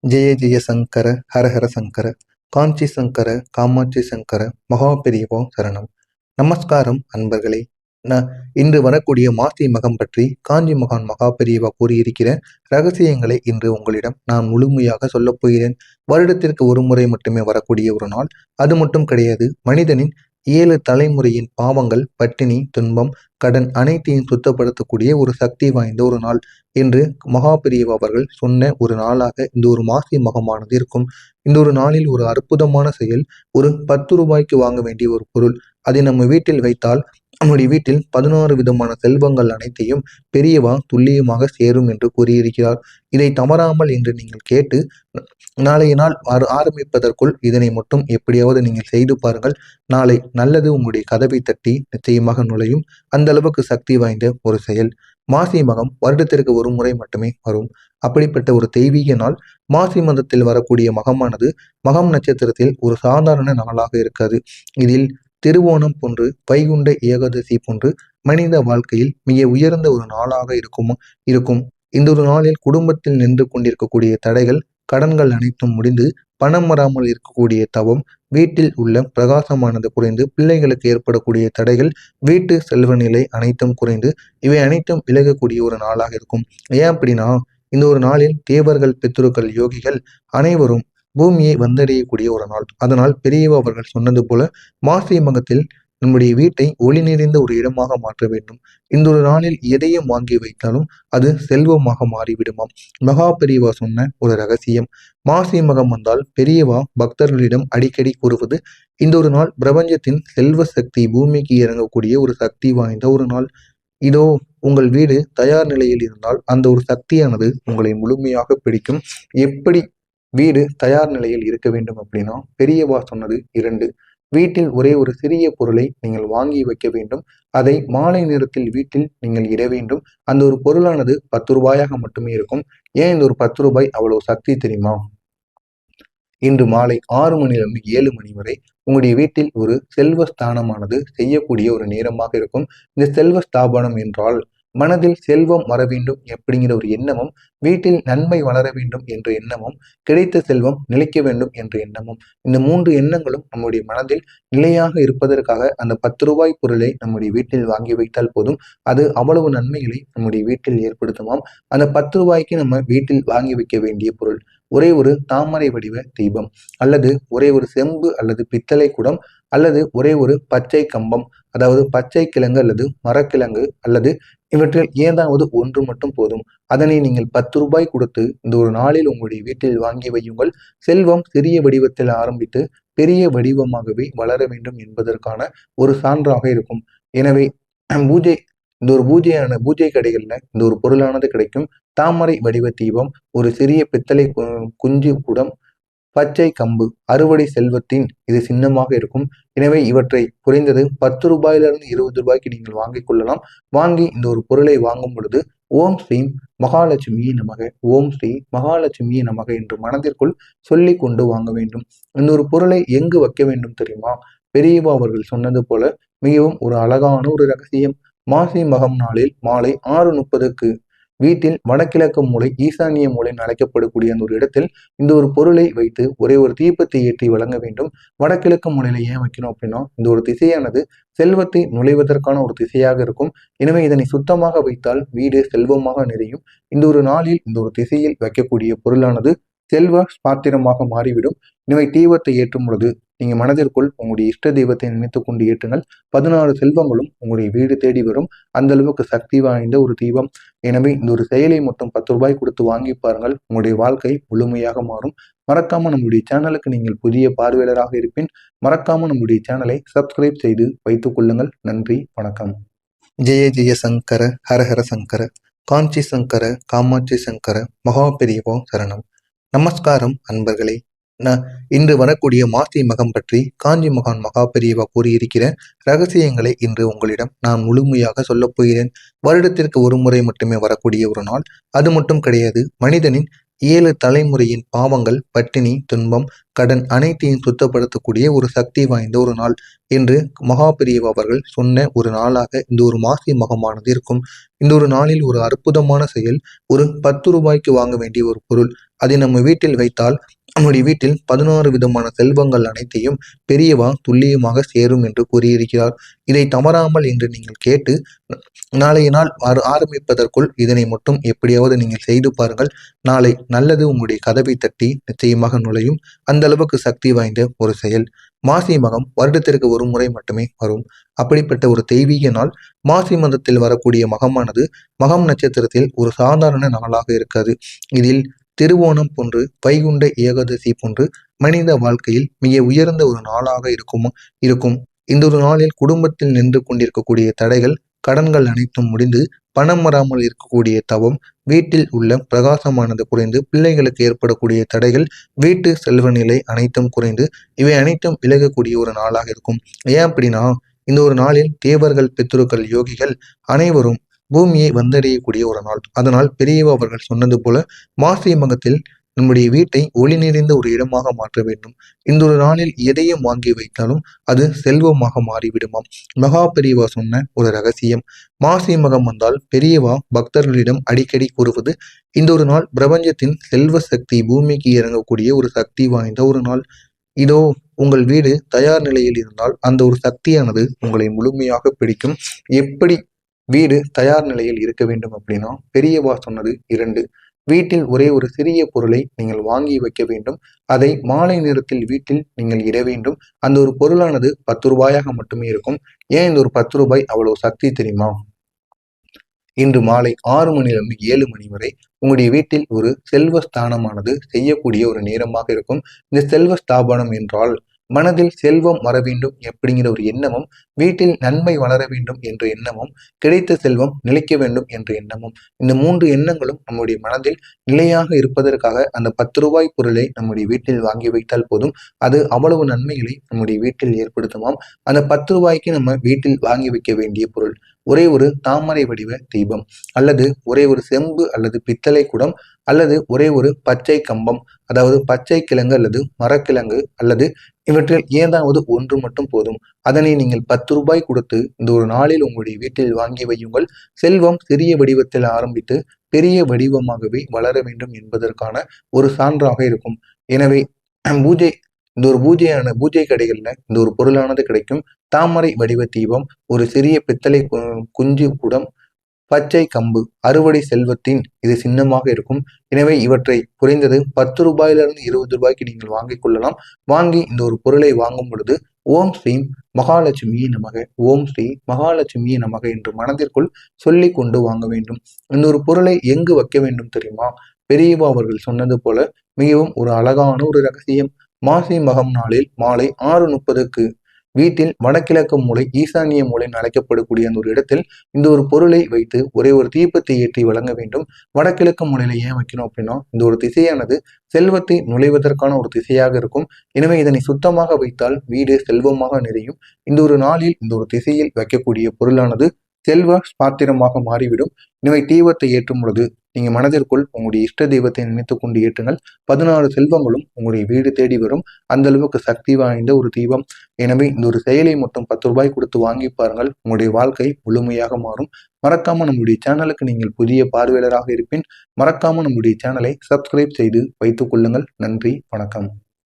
ஜெய ஜெய சங்கர ஹர ஹர சங்கர காஞ்சி சங்கர காமாட்சி சங்கர மகா பெரியவா சரணம். நமஸ்காரம் அன்பர்களே. நான் இன்று வரக்கூடிய மாசி மகம் பற்றி காஞ்சி மகான் மகா பெரியவா கூறியிருக்கிற ரகசியங்களை இன்று உங்களிடம் நான் முழுமையாக சொல்லப் போகிறேன். வருடத்திற்கு ஒரு முறை மட்டுமே வரக்கூடிய ஒரு நாள். அது மட்டும் கிடையாது, மனிதனின் 7 தலைமுறையின் பாவங்கள், பட்டினி, துன்பம், கடன் அனைத்தையும் சுத்தப்படுத்தக்கூடிய ஒரு சக்தி வாய்ந்த ஒரு நாள் என்று மகா பெரியவா அவர்கள் சொன்ன ஒரு நாளாக இந்த ஒரு மாசி மகமானது இருக்கும். இந்த ஒரு நாளில் ஒரு அற்புதமான செயல். ஒரு 10 ரூபாய்க்கு வாங்க வேண்டிய ஒரு பொருள், அதை நம்ம வீட்டில் வைத்தால் நம்முடைய வீட்டில் 16 விதமான செல்வங்கள் அனைத்தையும் பெரியவா துல்லியமாக சேரும் என்று கூறியிருக்கிறார். இதை தவறாமல் இன்று நீங்கள் கேட்டு நாளைய நாள் ஆரம்பிப்பதற்குள் இதனை மட்டும் எப்படியாவது நீங்கள் செய்து பாருங்கள். நாளை நல்லது உங்களுடைய கதவை தட்டி நிச்சயமாக நுழையும். அந்த அளவுக்கு சக்தி வாய்ந்த ஒரு செயல். மாசி மகம் வருடத்திற்கு ஒரு முறை மட்டுமே வரும். அப்படிப்பட்ட ஒரு தெய்வீக நாள். மாசி மதத்தில் வரக்கூடிய மகமானது மகம் நட்சத்திரத்தில் ஒரு சாதாரண நாளாக இருக்காது. இதில் திருவோணம் போன்று, வைகுண்ட ஏகாதசி போன்று மனித வாழ்க்கையில் மிக உயர்ந்த ஒரு நாளாக இருக்கும். இந்த ஒரு நாளில் குடும்பத்தில் நின்று கொண்டிருக்கக்கூடிய தடைகள், கடன்கள் அனைத்தும் முடிந்து பணம் வராமல் இருக்கக்கூடிய தவம், வீட்டில் உள்ள பிரகாசமானது குறைந்து பிள்ளைகளுக்கு ஏற்படக்கூடிய தடைகள், வீட்டு செல்வ நிலை அனைத்தும் குறைந்து இவை அனைத்தும் விலகக்கூடிய ஒரு நாளாக இருக்கும். ஏன் அப்படின்னா, இந்த ஒரு நாளில் தேவர்கள், பித்ருக்கள், யோகிகள் அனைவரும் பூமியை வந்தடையக்கூடிய ஒரு நாள். அதனால் பெரியவா அவர்கள் சொன்னது போல மாசி மகத்தில் நம்முடைய வீட்டை ஒளி நிறைந்த ஒரு இடமாக மாற்ற வேண்டும். இந்த ஒரு நாளில் எதையும் வாங்கி வைத்தாலும் அது செல்வமாக மாறிவிடுமாம். மகா பெரியவா சொன்ன ஒரு ரகசியம். மாசி மகம் வந்தால் பெரியவா பக்தர்களிடம் அடிக்கடி கூறுவது, இந்த ஒரு நாள் பிரபஞ்சத்தின் செல்வ சக்தி பூமிக்கு இறங்கக்கூடிய ஒரு சக்தி வாய்ந்த ஒரு நாள். இதோ உங்கள் வீடு தயார் நிலையில் இருந்தால் அந்த ஒரு சக்தியானது உங்களை முழுமையாக பிடிக்கும். எப்படி வீடு தயார் நிலையில் இருக்க வேண்டும் அப்படின்னா, பெரியவா சொன்னது 2. வீட்டில் ஒரே ஒரு சிறிய பொருளை நீங்கள் வாங்கி வைக்க வேண்டும். அதை மாலை நேரத்தில் வீட்டில் நீங்கள் இட வேண்டும். அந்த ஒரு பொருளானது 10 ரூபாயாக மட்டுமே இருக்கும். ஏன் இந்த ஒரு 10 ரூபாய் அவ்வளவு சக்தி தெரியுமா? இன்று மாலை 6 மணிலிருந்து 7 மணி வரை உங்களுடைய வீட்டில் ஒரு செல்வ ஸ்தானமானது செய்யக்கூடிய ஒரு நேரமாக இருக்கும். இந்த செல்வ ஸ்தாபனம் என்றால் மனதில் செல்வம் வர வேண்டும் அப்படிங்கிற ஒரு எண்ணமும், வீட்டில் நன்மை வளர வேண்டும் என்ற எண்ணமும், கிடைத்த செல்வம் நிலைக்க வேண்டும் என்ற எண்ணமும், இந்த 3 எண்ணங்களும் நம்முடைய மனதில் நிலையாக இருப்பதற்காக அந்த 10 ரூபாய் பொருளை நம்முடைய வீட்டில் வாங்கி வைத்தால் போதும். அது அவ்வளவு நன்மைகளை நம்முடைய வீட்டில் ஏற்படுத்துமாம். அந்த 10 ரூபாய்க்கு நம்ம வீட்டில் வாங்கி வைக்க வேண்டிய பொருள் ஒரே ஒரு தாமரை வடிவ தீபம், அல்லது ஒரே ஒரு செம்பு அல்லது பித்தளை குடம், அல்லது ஒரே ஒரு பச்சை கம்பம், அதாவது பச்சை கிழங்கு அல்லது மரக்கிழங்கு, அல்லது இவற்றில் ஏதாவது ஒன்று மட்டும் போதும். அதனை நீங்கள் 10 ரூபாய் கொடுத்து இந்த ஒரு நாளில் உங்களுடைய வீட்டில் வாங்கி வையுங்கள். செல்வம் சிறிய வடிவத்தில் ஆரம்பித்து பெரிய வடிவமாகவே வளர வேண்டும் என்பதற்கான ஒரு சான்றாக இருக்கும். எனவே பூஜை இந்த ஒரு பூஜை கடைகள்ல இந்த ஒரு பொருளானது கிடைக்கும். தாமரை வடிவ தீபம், ஒரு சிறிய பித்தளை குஞ்சு குடம், பச்சை கம்பு, அறுவடை செல்வத்தின் இது சின்னமாக இருக்கும். எனவே இவற்றை குறைந்தது 10 ரூபாயிலிருந்து 20 ரூபாய்க்கு நீங்கள் வாங்கிக் கொள்ளலாம். வாங்கி இந்த ஒரு பொருளை வாங்கும் பொழுது ஓம் ஸ்ரீ மகாலட்சுமியே நமக, ஓம் ஸ்ரீ மகாலட்சுமியே நமக என்று மனதிற்குள் சொல்லி கொண்டு வாங்க வேண்டும். இந்த ஒரு பொருளை எங்கு வைக்க வேண்டும் தெரியுமா? பெரியவா அவர்கள் சொன்னது போல மிகவும் ஒரு அழகான ஒரு ரகசியம். மாசி மகம் நாளில் மாலை 6:30க்கு வீட்டில் வடகிழக்கு மூலை, ஈசானிய மூலை அழைக்கப்படக்கூடிய அந்த ஒரு இடத்தில் இந்த ஒரு பொருளை வைத்து ஒரே ஒரு தீபத்தை ஏற்றி வழங்க வேண்டும். வடகிழக்கு மூலையில ஏன் வைக்கணும் அப்படின்னா, இந்த ஒரு திசையானது செல்வத்தை நுழைவதற்கான ஒரு திசையாக இருக்கும். எனவே இதனை சுத்தமாக வைத்தால் வீடு செல்வமாக நிறையும். இந்த ஒரு நாளில் இந்த ஒரு திசையில் வைக்கக்கூடிய பொருளானது செல்வ பாத்திரமாக மாறிவிடும். எனவே தீபத்தை ஏற்றும் பொழுது நீங்க மனதிற்குள் உங்களுடைய இஷ்ட தெய்வத்தை நினைத்துக் கொண்டு ஏற்றுங்கள். 16 செல்வங்களும் உங்களுடைய வீடு தேடி வரும். அந்த அளவுக்கு சக்தி வாய்ந்த ஒரு தீபம். எனவே இந்த ஒரு செயலை மட்டும் 10 ரூபாய் கொடுத்து வாங்கி பாருங்கள். உங்களுடைய வாழ்க்கை முழுமையாக மாறும். மறக்காம நம்முடைய சேனலுக்கு நீங்கள் புதிய பார்வையாளராக இருப்பின் மறக்காம நம்முடைய சேனலை சப்ஸ்கிரைப் செய்து வைத்துக் கொள்ளுங்கள். நன்றி, வணக்கம். ஜெய ஜெய சங்கர ஹர ஹர சங்கர காஞ்சி சங்கர காமாட்சி சங்கர மகா பெரியவா சரணம். நமஸ்காரம் அன்பர்களே. இன்று வரக்கூடிய மாசி மகம் பற்றி காஞ்சி மகான் மகா பெரியவா கூறியிருக்கிற ரகசியங்களை இன்று உங்களிடம் நான் முழுமையாக சொல்லப் போகிறேன். வருடத்திற்கு ஒரு முறை மட்டுமே வரக்கூடிய ஒரு நாள். அது மட்டும் கிடையாது, மனிதனின் 7 தலைமுறையின் பாவங்கள், பட்டினி, துன்பம், கடன் அனைத்தையும் சுத்தப்படுத்தக்கூடிய ஒரு சக்தி வாய்ந்த ஒரு நாள் என்று மகா பெரியவா அவர்கள் சொன்ன ஒரு நாளாக இந்த ஒரு மாசி மகமானது இருக்கும். இந்த ஒரு நாளில் ஒரு அற்புதமான செயல். ஒரு 10 ரூபாய்க்கு வாங்க வேண்டிய ஒரு பொருள், அதை நம்ம வீட்டில் வைத்தால் நம்முடைய வீட்டில் 16 விதமான செல்வங்கள் அனைத்தையும் பெரியவா துல்லியமாக சேரும் என்று கூறியிருக்கிறார். இதை தவறாமல் என்று நீங்கள் கேட்டு நாளைய நாள் ஆரம்பிப்பதற்குள் இதனை மட்டும் எப்படியாவது நீங்கள் செய்து பாருங்கள். நாளை நல்லது உங்களுடைய கதவை தட்டி நிச்சயமாக நுழையும். அந்த அளவுக்கு சக்தி வாய்ந்த ஒரு செயல். மாசி மகம் வருடத்திற்கு ஒரு முறை மட்டுமே வரும். அப்படிப்பட்ட ஒரு தெய்வீக நாள். மாசி மதத்தில் வரக்கூடிய மகமானது மகம் நட்சத்திரத்தில் ஒரு சாதாரண நாளாக இருக்காது. இதில் திருவோணம் போன்று வைகுண்ட ஏகாதசி போன்று மனித வாழ்க்கையில் மிக உயர்ந்த ஒரு நாளாக இருக்கும். இந்த ஒரு நாளில் குடும்பத்தில் நின்று கொண்டிருக்கக்கூடிய தடைகள், கடன்கள் அனைத்தும் முடிந்து பணம் வராமல் இருக்கக்கூடிய தவம், வீட்டில் உள்ள பிரகாசமானது குறைந்து பிள்ளைகளுக்கு ஏற்படக்கூடிய தடைகள், வீட்டு செல்வ நிலை அனைத்தும் குறைந்து இவை அனைத்தும் விலகக்கூடிய ஒரு நாளாக இருக்கும். ஏன் அப்படின்னா இந்த ஒரு நாளில் தேவர்கள், பித்ருக்கள், யோகிகள் அனைவரும் பூமியை வந்தடையக்கூடிய ஒரு நாள். அதனால் பெரியவா அவர்கள் சொன்னது போல மாசி மகத்தில் நம்முடைய வீட்டை ஒளி நிறைந்த ஒரு இடமாக மாற்ற வேண்டும். இந்த ஒரு நாளில் எதையும் வாங்கி வைத்தாலும் அது செல்வமாக மாறிவிடுமாம். மகா பெரியவா சொன்ன ஒரு ரகசியம். மாசி மகம் வந்தால் பெரியவா பக்தர்களிடம் அடிக்கடி கூறுவது, இந்த ஒரு நாள் பிரபஞ்சத்தின் செல்வ சக்தி பூமிக்கு இறங்கக்கூடிய ஒரு சக்தி வாய்ந்த ஒரு நாள். இதோ உங்கள் வீடு தயார் நிலையில் இருந்தால் அந்த ஒரு சக்தியானது உங்களை முழுமையாக பிடிக்கும். எப்படி வீடு தயார் நிலையில் இருக்க வேண்டும் அப்படின்னா பெரியவா சொன்னது 2. வீட்டில் ஒரே ஒரு சிறிய பொருளை நீங்கள் வாங்கி வைக்க வேண்டும். அதை மாலை நேரத்தில் வீட்டில் நீங்கள் இட வேண்டும். அந்த ஒரு பொருளானது 10 ரூபாயாக மட்டுமே இருக்கும். ஏன் இந்த ஒரு 10 ரூபாய் அவ்வளவு சக்தி தெரியுமா? இன்று மாலை 6 மணிலிருந்து 7 மணி வரை உங்களுடைய வீட்டில் ஒரு செல்வ ஸ்தானமானது செய்யக்கூடிய ஒரு நேரமாக இருக்கும். இந்த செல்வ ஸ்தாபனம் என்றால் மனதில் செல்வம் வர வேண்டும் அப்படிங்கிற ஒரு எண்ணமும், வீட்டில் நன்மை வளர வேண்டும் என்ற எண்ணமும், கிடைத்த செல்வம் நிலைக்க வேண்டும் என்ற எண்ணமும், இந்த 3 எண்ணங்களும் நம்முடைய மனதில் நிலையாக இருப்பதற்காக அந்த 10 ரூபாய் பொருளை நம்முடைய வீட்டில் வாங்கி வைத்தால் போதும். அது அவ்வளவு நன்மைகளை நம்முடைய வீட்டில் ஏற்படுத்துமாம். அந்த 10 ரூபாய்க்கு நம்ம வீட்டில் வாங்கி வைக்க வேண்டிய பொருள் ஒரே ஒரு தாமரை வடிவ தீபம், அல்லது ஒரே ஒரு செம்பு அல்லது பித்தளை குடம், அல்லது ஒரே ஒரு பச்சை கம்பம், அதாவது பச்சை கிழங்கு அல்லது மரக்கிழங்கு, அல்லது இவற்றில் ஏதாவது ஒன்று மட்டும் போதும். அதனை நீங்கள் 10 ரூபாய் கொடுத்து இந்த ஒரு நாளில் உங்களுடைய வீட்டில் வாங்கி வையுங்கள். செல்வம் சிறிய வடிவத்தில் ஆரம்பித்து பெரிய வடிவமாகவே வளர வேண்டும் என்பதற்கான ஒரு சான்றாக இருக்கும். எனவே இந்த ஒரு பூஜை கடைகள்ல இந்த ஒரு பொருளானது கிடைக்கும். தாமரை வடிவ தீபம், ஒரு சிறிய பித்தளை குஞ்சு குடம், பச்சை கம்பு, அறுவடை செல்வத்தின் இது சின்னமாக இருக்கும். எனவே இவற்றை குறைந்தது 10 ரூபாயிலிருந்து 20 ரூபாய்க்கு நீங்கள் வாங்கிக் கொள்ளலாம். வாங்கி இந்த ஒரு பொருளை வாங்கும் பொழுது ஓம் ஸ்ரீ மகாலட்சுமியை நமக, ஓம் ஸ்ரீ மகாலட்சுமியை நமக என்று மனதிற்குள் சொல்லி கொண்டு வாங்க வேண்டும். இந்த ஒரு பொருளை எங்கு வைக்க வேண்டும் தெரியுமா? பெரியவா அவர்கள் சொன்னது போல மிகவும் ஒரு அழகான ஒரு ரகசியம். மாசி மகம் நாளில் மாலை 6:30க்கு வீட்டில் வடகிழக்கு மூலை, ஈசானிய மூலைன்னு அழைக்கப்படக்கூடிய அந்த ஒரு இடத்தில் இந்த ஒரு பொருளை வைத்து ஒரே ஒரு தீபத்தை ஏற்றி வழங்க வேண்டும். வடகிழக்கு மூலையில ஏன் வைக்கணும் அப்படின்னா இந்த ஒரு திசையானது செல்வத்தை நுழைவதற்கான ஒரு திசையாக இருக்கும். எனவே இதனை சுத்தமாக வைத்தால் வீடு செல்வமாக நிறையும். இந்த ஒரு நாளில் இந்த ஒரு திசையில் வைக்கக்கூடிய பொருளானது செல்வ பாத்திரமாக மாறிவிடும். எனவே தீபத்தை ஏற்றும் பொழுது நீங்க மனதிற்குள் உங்களுடைய இஷ்ட தெய்வத்தை நினைத்து கொண்டு ஏற்றுங்கள். 16 செல்வங்களும் உங்களுடைய வீடு தேடி வரும். அந்த அளவுக்கு சக்தி வாய்ந்த ஒரு தீபம். எனவே இந்த ஒரு செயலை மட்டும் 10 ரூபாய் கொடுத்து வாங்கி பாருங்கள். உங்களுடைய வாழ்க்கை முழுமையாக மாறும். மறக்காம நம்முடைய சேனலுக்கு நீங்கள் புதிய பார்வையாளராக இருப்பின் மறக்காம நம்முடைய சேனலை சப்ஸ்கிரைப் செய்து வைத்துக் கொள்ளுங்கள். நன்றி, வணக்கம்.